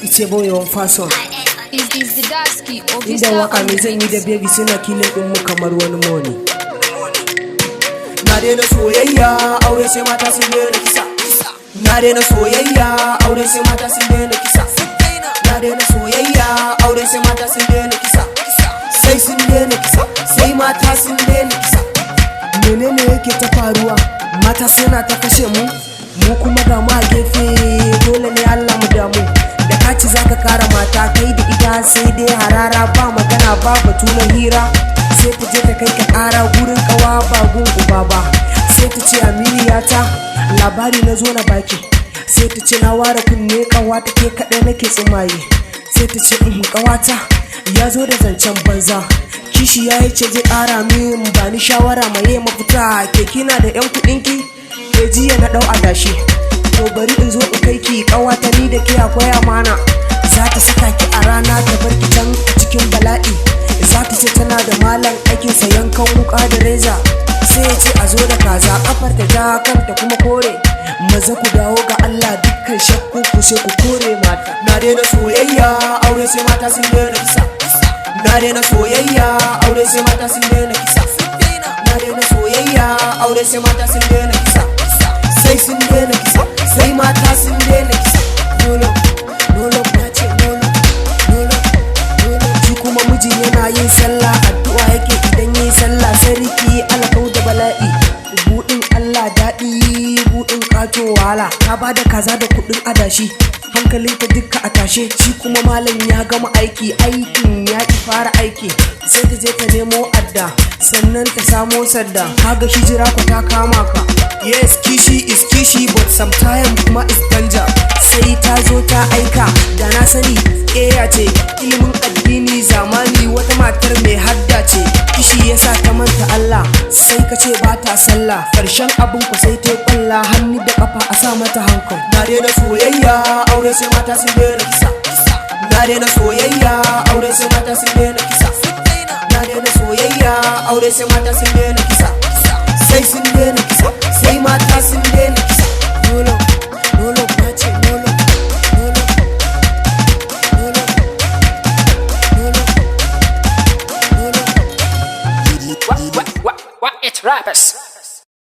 It's a boy on fashion. Is the Dasky or Inda waka mai zan yi da baby suna kilin din mu kamar wani moni. Na daina soyayya aure sai mata sun daina kisa. Na daina soyayya aure sai mata sun daina kisa. Na daina soyayya aure sai mata sun daina kisa. Sai sun daina kisa, sai mata sun daina kisa. Menene yake ta faruwa? Mata suna ta kashe mu kuma ga mu a gefe, dole ne Allah mu damu. Da kaci zaka kara mata kai da ita sai dai harara, ba magana ba batu na hira. Sai ta je ta kai ka kara gurin kawa ba gun uba ba. Sai ta ce aminiyata labari na zo na baki. Sai ta ce na ware kunne kawa take kaɗai nake tsumaye. Sai ta ce kawata ya zo da zancen banza. Kishi ya yi ce zai ƙara min, ba ni shawara maye mafita. Ke kina da 'yan kuɗinki? Ke jiya na ɗau adashi. To bari in zo in kai ki ƙawata, ni da ke akwai amana. Za ta saka ki a rana ta bar ki can a cikin bala'i. Za ta ce tana da malam aikin sa yankan wuka da reza. Sai ya ce a zo da kaza, kafar ta ja kanta kuma kore. Maza ku dawo ga Allah, dukkan shakku ku sai ku kore mata. Na daina soyayya aure sai mata sun daina kisa. Na daina soyayya aure sai mata sun daina kisa. Na daina soyayya aure sai mata sun daina kisa. Sai sun daina kisa, sai mata sun daina kisa. Nolo, nolo, nace nolo, nolo, nolo. Shi kuma miji yana yin sallah, addu'a yake idan yayi sallah. Sarki alkau da bala'i, buɗin Allah daɗi, buɗin ƙato wahala. Ka bada kaza da kuɗin adashi, hankalinta dukka a tashe. Shi kuma malam ya gama aiki, aikin ya ki fara aiki. Sai ta je ta nemo adda, sannan ta samo sadda. Kaga shi jira ku ta kama ka. Yes, kishi is kishi, but sometimes kuma is danger. Sai ta zo ta aika, da na sani ƙeya ce. Ilimin addini zamani, wata matar mai hadda ce. Kishi yasa ta manta Allah, sai ka ce ba ta sallah. Karshen abin ku sai ta kwalla, hannu da kafa a sa mata hankali. Na daina soyayya aure sai mata sun daina kisa. Na daina soyayya aure sai mata sun daina kisa. Na daina soyayya aure sai mata sun